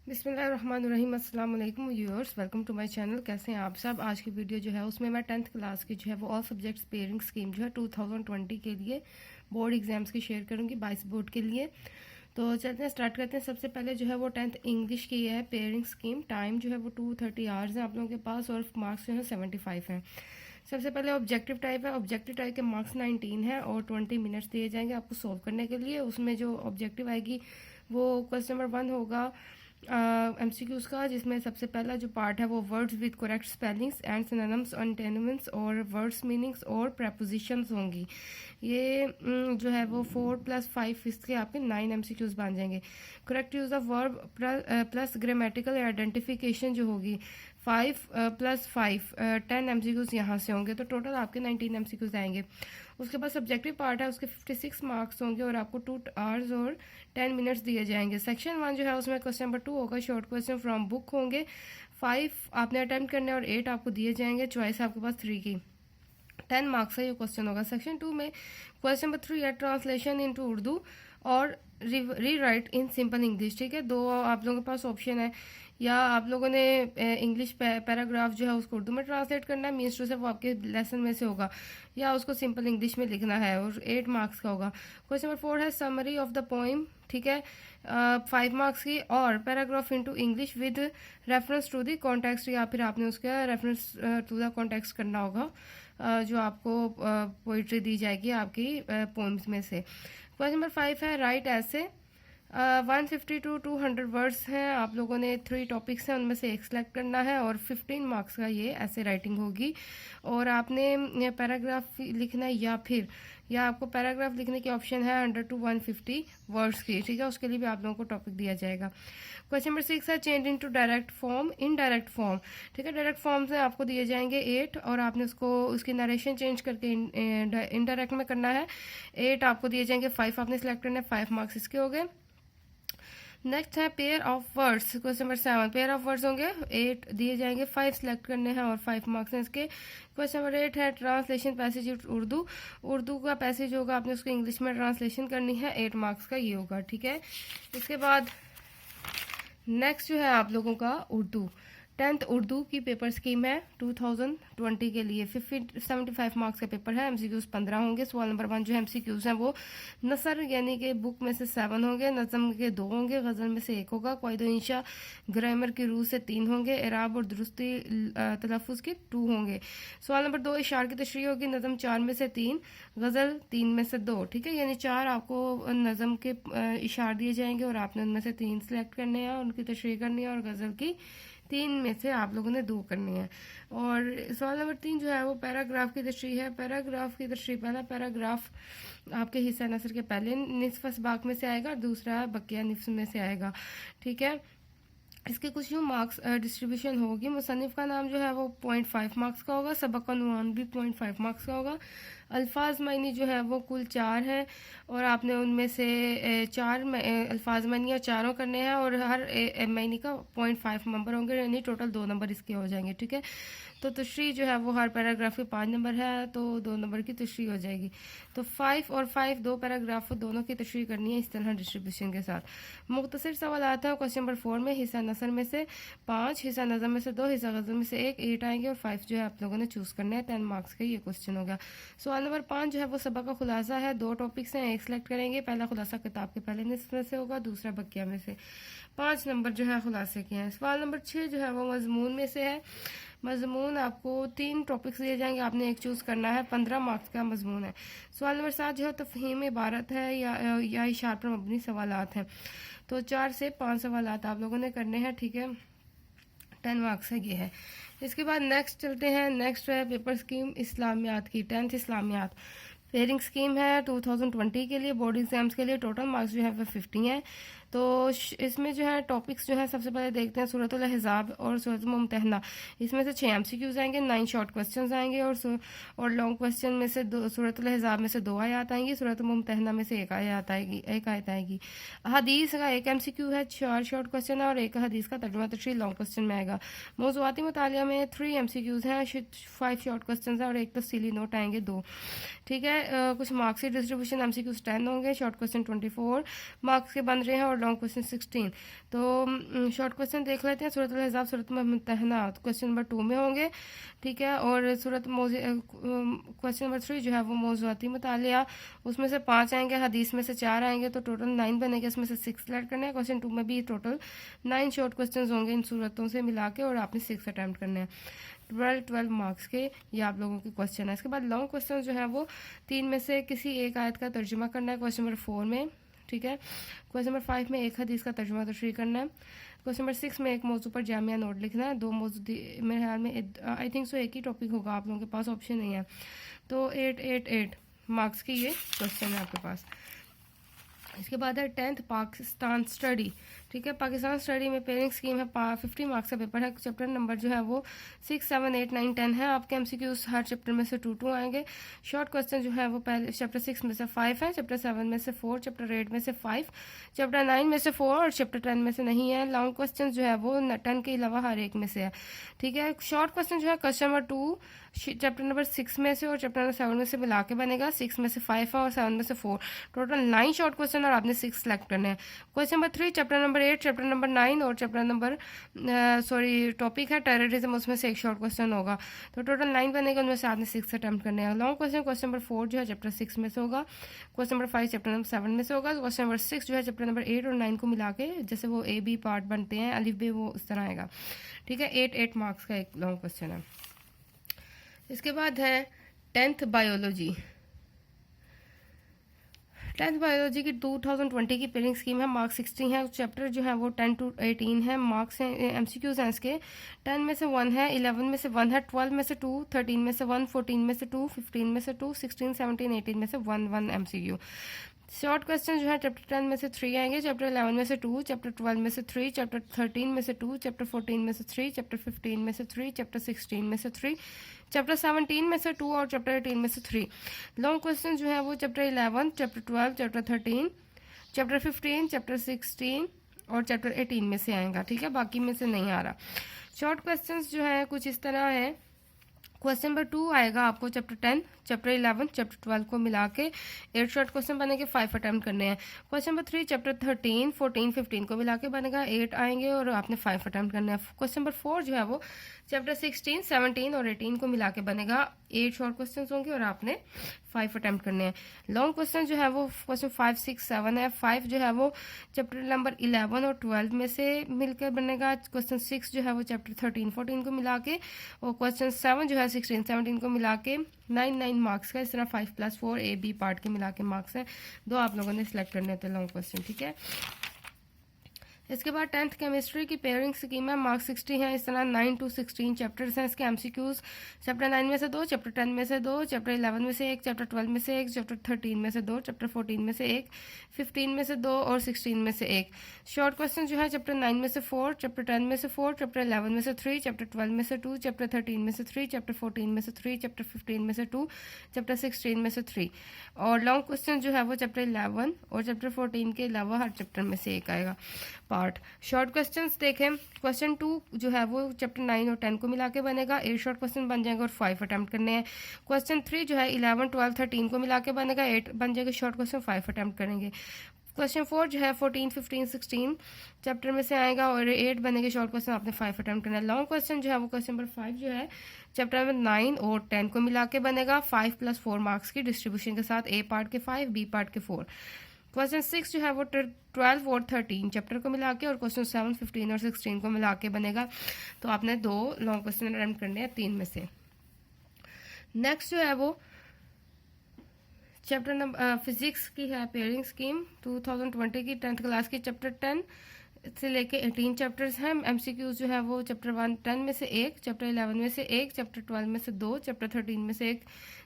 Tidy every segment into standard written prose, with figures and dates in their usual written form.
बिस्मिल्लाहिर्रहमानिर्रहीम। अस्सलाम वालेकुम viewers, welcome to my channel. कैसे हैं आप सब। आज की वीडियो जो है उसमें मैं 10th क्लास की जो है वो ऑल सब्जेक्ट्स पेयरिंग स्कीम जो है 2020 के लिए बोर्ड एग्जाम्स की शेयर करूंगी 22 बोर्ड के लिए। तो चलते हैं, स्टार्ट करते हैं। सबसे पहले जो है वो 10th इंग्लिश की है पेयरिंग स्कीम। टाइम जो है वो 230 आवर्स है आप लोगों के पास और मार्क्स जो है 75 हैं। सबसे पहले ऑब्जेक्टिव टाइप है। ऑब्जेक्टिव टाइप के मार्क्स 19 है और 20 मिनट्स दिए जाएंगे आपको सॉल्व करने के लिए। उसमें जो ऑब्जेक्टिव आएगी वो क्वेश्चन नंबर 1 होगा एमसीक्यूज का, जिसमें सबसे पहला जो पार्ट है वो words with correct spellings and synonyms, antonyms और वर्ड्स मीनिंग्स और प्रेपोजिशंस होंगी। ये जो है वो 4+5 इसके आपके 9 एमसीक्यूज बन जाएंगे। Correct use of verb plus grammatical identification जो होगी 5+5 10 एमसीक्यूज यहाँ से होंगे, तो टोटल आपके 19 एमसीक्यूज आएंगे। उसके बाद सब्जेक्टिव पार्ट है, उसके 56 मार्क्स होंगे और आपको 2 आवर्स और 10 मिनट्स दिए जाएंगे। सेक्शन 1 जो है उसमें क्वेश्चन नंबर 2 होगा, शॉर्ट क्वेश्चन फ्रॉम बुक होंगे। 5 आपने अटेम्प्ट करने और 8 आपको दिए जाएंगे। चॉइस आपके पास 3 की। 10 मार्क्स का ये क्वेश्चन होगा। सेक्शन 2 में क्वेश्चन नंबर 3 है ट्रांसलेशन इनटू उर्दू और री राइट इन सिंपल इंग्लिश। ठीक है, दो आप लोगों के पास ऑप्शन है, या आप लोगों ने इंग्लिश पैराग्राफ जो है उसको उर्दू में ट्रांसलेट करना है, मीन्स टू से वो आपके लेसन में से होगा, या उसको सिंपल इंग्लिश में लिखना है और 8 मार्क्स का होगा। क्वेश्चन नंबर 4 है समरी ऑफ द पोइम। ठीक है, 5 मार्क्स की, और paragraph into English with reference to the context, या फिर आपने उसका रेफरेंस टू द कॉन्टेक्स्ट करना होगा जो आपको पोइट्री दी जाएगी आपकी पोइम्स में से। क्वेश्चन नंबर 5 है राइट ऐसे। 150 टू 200 वर्ड्स हैं, आप लोगों ने 3 टॉपिक्स हैं उनमें से एक सिलेक्ट करना है और 15 मार्क्स का ये ऐसे राइटिंग होगी। और आपने पैराग्राफ लिखना है या आपको पैराग्राफ लिखने की ऑप्शन है 100 टू 150 वर्ड्स की। ठीक है, उसके लिए भी आप लोगों को टॉपिक दिया जाएगा। क्वेश्चन नंबर 6 है change into direct form indirect form. ठीक है, डायरेक्ट फॉर्म से आपको दिए जाएंगे 8 और आपने उसको उसकी नरेशन चेंज करके इनडायरेक्ट में करना है। 8 आपको दिए जाएंगे, 5 आपने सेलेक्ट करना है, 5 मार्क्स इसके हो गए। नेक्स्ट है pair of words. Question number 7 pair of words होंगे, 8 दिए जाएंगे, 5 सेलेक्ट करने हैं और 5 मार्क्स हैं इसके। क्वेश्चन नंबर 8 है ट्रांसलेशन पैसेज उर्दू का पैसेज होगा, आपने उसको इंग्लिश में ट्रांसलेशन करनी है, 8 मार्क्स का ये होगा। ठीक है, इसके बाद नेक्स्ट जो है आप लोगों का उर्दू 10th उर्दू की पेपर स्कीम है 2020 के लिए। 75 मार्क्स का पेपर है, एमसीक्यूज 15 होंगे। सवाल नंबर 1 जो एमसीक्यूज हैं वो नसर यानी कि बुक में से 7 होंगे, नज़म के 2 होंगे, गज़ल में से 1 होगा, क़वाइद इंशा ग्रामर की रूह से 3 होंगे, इराब और दुरुस्ती तलफ़ुज़ के 2 होंगे। सवाल नंबर 2 इशार की तशरीह होगी, नज़म 4 में से 3, गज़ल 3 में से 2। ठीक है, यानी 4 आपको नज़म के इशार दिए जाएंगे और आपने उनमें से 3 सेलेक्ट करने हैं, उनकी तशरीह करनी है, और गज़ल की 3 में से आप लोगों ने 2 करनी है। और सवाल नंबर 3 जो है वो पैराग्राफ की तशरीह है। पैराग्राफ की तशरीह, पहला पैराग्राफ आपके हिस्सा नसर के पहले निसफ असबाक में से आएगा और दूसरा बकिया निफ्स में से आएगा। ठीक है, इसके कुछ यूँ मार्क्स डिस्ट्रीब्यूशन होगी। मुसन्निफ का नाम जो है वो 0.5 मार्क्स का होगा, सबक का उन्वान भी 0.5 मार्क्स का होगा। अल्फाज मायनी जो है वो कुल 4 है और आपने उनमें से 4 अल्फाज मायनी या चारों करने हैं और हर मायनी का 0.5 नंबर होंगे, यानी टोटल 2 नंबर इसके हो जाएंगे। ठीक है, तो तशरीह जो है वो हर पैराग्राफ के 5 नंबर है, तो 2 नंबर की तशरीह हो जाएगी। तो 5 और 5 2 पैराग्राफ दोनों की तशरीह करनी है इस तरह डिस्ट्रीब्यूशन के साथ। मुख्तसर सवाल आता है क्वेश्चन नंबर 4 में, हिस्सा नसर में से 5, हिस्सा नज़म में से 2, हिस्सा गज़ल में से 1, 8 आएंगे और 5 जो है आप लोगों ने चूज़ करना है। 10 मार्क्स का ये क्वेश्चन होगा। सवाल नंबर 5 जो है वो सबक का खुलासा है, 2 टॉपिक्स हैं, एक सेलेक्ट करेंगे। पहला खुलासा किताब के पहले निस्फ में से होगा, दूसरा बकिया में से। 5 नंबर जो है खुलासे के हैं। सवाल नंबर 6 जो है वो मजमून में से है। मजमून आपको 3 टॉपिक्स दिए जाएंगे, आपने एक चूज़ करना है, 15 मार्क्स का मजमून है। सवाल नंबर 7 जो है तफहीम इबारत है या इशार पर मबनी सवालात हैं, तो 4 से 5 सवालात आप लोगों ने करने हैं। ठीक है, 10 मार्क्स है ये है। इसके बाद नेक्स्ट चलते हैं। नेक्स्ट है पेपर स्कीम इस्लामियात की, 10th इस्लामियात पेयरिंग स्कीम है 2020 के लिए बोर्ड एग्जाम्स के लिए। टोटल मार्क्स जो है वो 50 हैं। तो इसमें जो है टॉपिक्स जो है सबसे पहले देखते हैं सूरतुल अहज़ाब और सूरत मुम्तहना। इसमें से 6 एमसीक्यूज आएंगे, 9 शॉर्ट क्वेश्चंस आएंगे और लॉन्ग क्वेश्चन में से सूरतुल अहज़ाब में से 2 आयत आएंगी, सूरत मुम्तहना में से 1 आयत आएगी। हदीस का 1 एमसीक्यू है, 4 शॉर्ट क्वेश्चन है और 1 हदीस का तर्जुमा तशरीह लॉन्ग क्वेश्चन में आएगा। मौज़ूआती मुतालिया में 3 एमसीक्यूज हैं, 5 शॉर्ट क्वेश्चन हैं और 1 तफसीली नोट आएंगे 2। ठीक है, कुछ मार्क्स की डिस्ट्रीब्यूशन एमसीक्यूज 10 होंगे, शॉर्ट क्वेश्चन 24 मार्क्स के बन रहे हैं और लॉन्ग क्वेश्चन 16। तो शॉर्ट क्वेश्चन देख लेते हैं। सूरत अल-अहज़ाब, सूरत मुम्तहना क्वेश्चन नंबर 2 में होंगे, ठीक है। और सूरत क्वेश्चन नंबर 3 जो है वो मौज़ूआती मुतालिया, उसमें से 5 आएंगे, हदीस में से 4 आएंगे, तो टोटल 9 बनेंगे। इसमें से 6 सेलेक्ट करने हैं। क्वेश्चन 2 में भी टोटल 9 शॉर्ट क्वेश्चन होंगे इन सूरतों से मिला के, और आपने 6 अटैम्प्ट करने हैं। 12 मार्क्स के ये आप लोगों के क्वेश्चन है। इसके बाद लॉन्ग क्वेश्चन जो है वो 3 में से किसी एक आयत का तर्जुमा करना है क्वेश्चन नंबर 4 में, ठीक है। क्वेश्चन नंबर 5 में एक हदीस का तर्जुमा तशरीह करना है। क्वेश्चन नंबर 6 में एक मौजू पर जामिया नोट लिखना है। 2 मौजू मेरे ख्याल में आई थिंक सो एक ही टॉपिक होगा, आप लोगों के पास ऑप्शन नहीं है। तो 8 मार्क्स की ये क्वेश्चन है आपके पास। इसके बाद है 10th पाकिस्तान स्टडी, ठीक है। पाकिस्तान स्टडी में पेयरिंग स्कीम है, 50 मार्क्स का पेपर है। चैप्टर नंबर जो है वो 6, 7, 8, 9, 10 है। आपके एमसीक्यूज हर चैप्टर में से 2 आएंगे। शॉर्ट क्वेश्चन जो है वो पहले चैप्टर 6 में से 5 है, चैप्टर 7 में से 4, चैप्टर 8 में से 5, चैप्टर 9 में से 4 और चैप्टर 10 में से नहीं है। लॉन्ग क्वेश्चन जो है वो 10 के अलावा हर एक में से है, ठीक है। शॉर्ट क्वेश्चन जो है क्वेश्चन नंबर 2 चैप्टर नंबर 6 में से और चैप्टर नंबर 7 में से मिला के बनेगा। 6 में से 5 है और 7 में से 4, टोटल 9 शॉर्ट क्वेश्चन और आपने 6 सेलेक्ट करने हैं। Question number 3 chapter number 8, chapter number 9 और चैप्टर नंबर टॉपिक है टेररिज्म, उसमें से एक शॉर्ट क्वेश्चन होगा, तो टोटल 9 बनेगा, उनमें से आपने 6 अटैम्प्ट करने हैं। लॉन्ग क्वेश्चन क्वेश्चन नंबर 4 जो है चैप्टर 6 में से होगा। क्वेश्चन नंबर 5 चैप्टर नंबर 7 में से होगा। क्वेश्चन नंबर 6 जो है चैप्टर नंबर 8 और 9 को मिला के, जैसे वो A-B पार्ट बनते हैं, अलिफ बे, वो उस तरह आएगा, ठीक है। 8 मार्क्स का एक लॉन्ग क्वेश्चन है। इसके बाद है 10th बायोलॉजी। 10th बायोलॉजी की 2020 की पेयरिंग स्कीम है, मार्क्स 60 है। चैप्टर जो है वो 10 to 18 है, मार्क्स हैं एमसीक्यूज हैं इसके। 10 में से 1 है, 11 में से 1 है, 12 में से 2, 13 में से 1, 14 में से 2, 15 में से 2, 16, 17, 18 में से 1 एमसीक्यू। शॉर्ट क्वेश्चन जो है चैप्टर 10 में से 3 आएंगे, चैप्टर 11 में से 2, चैप्टर 12 में से 3, चैप्टर 13 में से 2, चैप्टर 14 में से 3, चैप्टर 15 में से 3, चैप्टर 16 में से 3, चैप्टर 17 में से 2 और चैप्टर 18 में से 3। लॉन्ग क्वेश्चन जो है वो chapter 11, chapter 12, chapter 13, chapter 15, chapter 16 और चैप्टर 18 में से आएगा, ठीक है, बाकी में से नहीं आ रहा। शॉर्ट क्वेश्चन जो है कुछ इस तरह है। क्वेश्चन नंबर 2 आएगा आपको चैप्टर 10, चैप्टर 11, चैप्टर 12 को मिला के 8 शॉर्ट क्वेश्चन बनेंगे, 5 अटेम्प्ट करने हैं। क्वेश्चन नंबर 3 चैप्टर 13, 14, 15 को मिला के बनेगा 8 आएंगे और आपने 5 अटेम्प्ट करने हैं। क्वेश्चन नंबर 4 जो है वो चैप्टर 16, 17 और 18 को मिला के बनेगा 8 शॉर्ट क्वेश्चन होंगे और आपने 5 अटेम्प्ट करने हैं। लॉन्ग क्वेश्चन जो है वो क्वेश्चन 5, 6, 7 है। 5 जो है वो चैप्टर नंबर 11 और 12 में से मिलकर बनेगा। क्वेश्चन 6 जो है वो चैप्टर 13, 14 को मिला के, और क्वेश्चन 7 जो है 16, 17 को मिला के 9 मार्क्स का। इस तरह 5 + 4 A-B पार्ट के मिला के मार्क्स है। 2 आप लोगों ने सिलेक्ट करने थे लॉन्ग क्वेश्चन, ठीक है। इसके बाद 10th केमिस्ट्री की पेयरिंग स्कीम है, मार्क्स 60 है। इस तरह 9 to 16 चैप्टर्स हैं इसके एमसीक्यूज। चैप्टर 9 में से 2, चैप्टर 10 में से 2, चैप्टर 11 में से 1, चैप्टर 12 में से 1, चैप्टर 13 में से 2, चैप्टर 14 में से 1, 15 में से 2 और 16 में से 1। शॉर्ट क्वेश्चन जो है चैप्टर 9 में से 4, चैप्टर 10 में से 4, चैप्टर 11 में से 3, चैप्टर 12 में से 2, चैप्टर 13 में से 3, चैप्टर 14 में से 3, चैप्टर 15 में से 2, चैप्टर 16 में से 3। और लॉन्ग क्वेश्चन जो है वो चैप्टर 11 और चैप्टर 14 के अलावा हर चैप्टर में से एक आएगा पार्ट। शॉर्ट क्वेश्चंस देखें, क्वेश्चन 2 जो है वो चैप्टर 9 और 10 को मिला के बनेगा, 8 शॉर्ट क्वेश्चन बन जाएंगे और 5 अटेम्प्ट करने हैं। क्वेश्चन 3 जो है 11, 12, 13 को मिला के बनेगा, 8 बन जाएगा शॉर्ट क्वेश्चन, 5 अटेम्प्ट करेंगे। क्वेश्चन 4 जो है 14, 15, 16 चैप्टर में से आएगा और 8 बनेंगे शॉर्ट क्वेश्चन, आपने 5 अटेम्प्ट करना है। लॉन्ग क्वेश्चन जो है वो क्वेश्चन नंबर 5 जो है चैप्टर नंबर 9 और 10 को मिला के बनेगा, 5 + 4 मार्क्स की डिस्ट्रीब्यूशन के साथ, A पार्ट के 5, B पार्ट के 4। क्वेश्चन 6 जो है वो 12 और 13 चैप्टर को मिला के और क्वेश्चन 7, 15 और 16 को मिला के बनेगा, तो आपने 2 लॉन्ग क्वेश्चन अटेम्प्ट करने हैं 3 में से। नेक्स्ट जो है वो चैप्टर नंबर फिजिक्स की है पेयरिंग स्कीम 2020 की 10th क्लास की। चैप्टर 10 से लेके 18 चैप्टर्स हैं। एमसीक्यूज जो है वो चैप्टर 10 में से 1, चैप्टर 11 में से 1, चैप्टर 12 में से 2, चैप्टर 13 में से 1,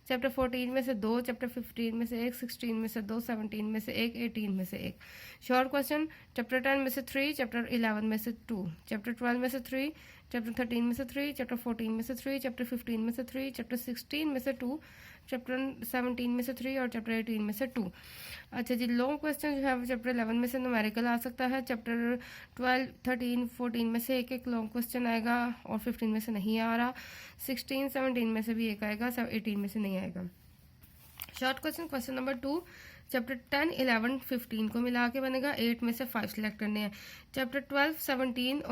चैप्टर 14 में से 2, चैप्टर 15 में से 1, 16 में से 2, 17 में से 1, 18 में से 1। शॉर्ट क्वेश्चन चैप्टर 10 में से 3, चैप्टर 11 में से 2, चैप्टर 12 में से 3, चैप्टर 13 में से 3, चैप्टर 14 में से 3, चैप्टर 15 में से 3, चैप्टर 16 में से 2, चैप्टर 17 में से 3 और चैप्टर 18 में से 2। अच्छा जी, लॉन्ग क्वेश्चन जो है वो चैप्टर 11 में से न्यूमेरिकल आ सकता है, चैप्टर 12, 13, 14 में से एक लॉन्ग क्वेश्चन आएगा और 15 में से नहीं आ रहा, 16, 17 में से भी एक आएगा, 18 में से नहीं आएगा। Short question question number 2 chapter 10, 11, 15 को मिला के बनेगा, 8 में से 5 सिलेक्ट करने हैं। चैप्टर 12, 17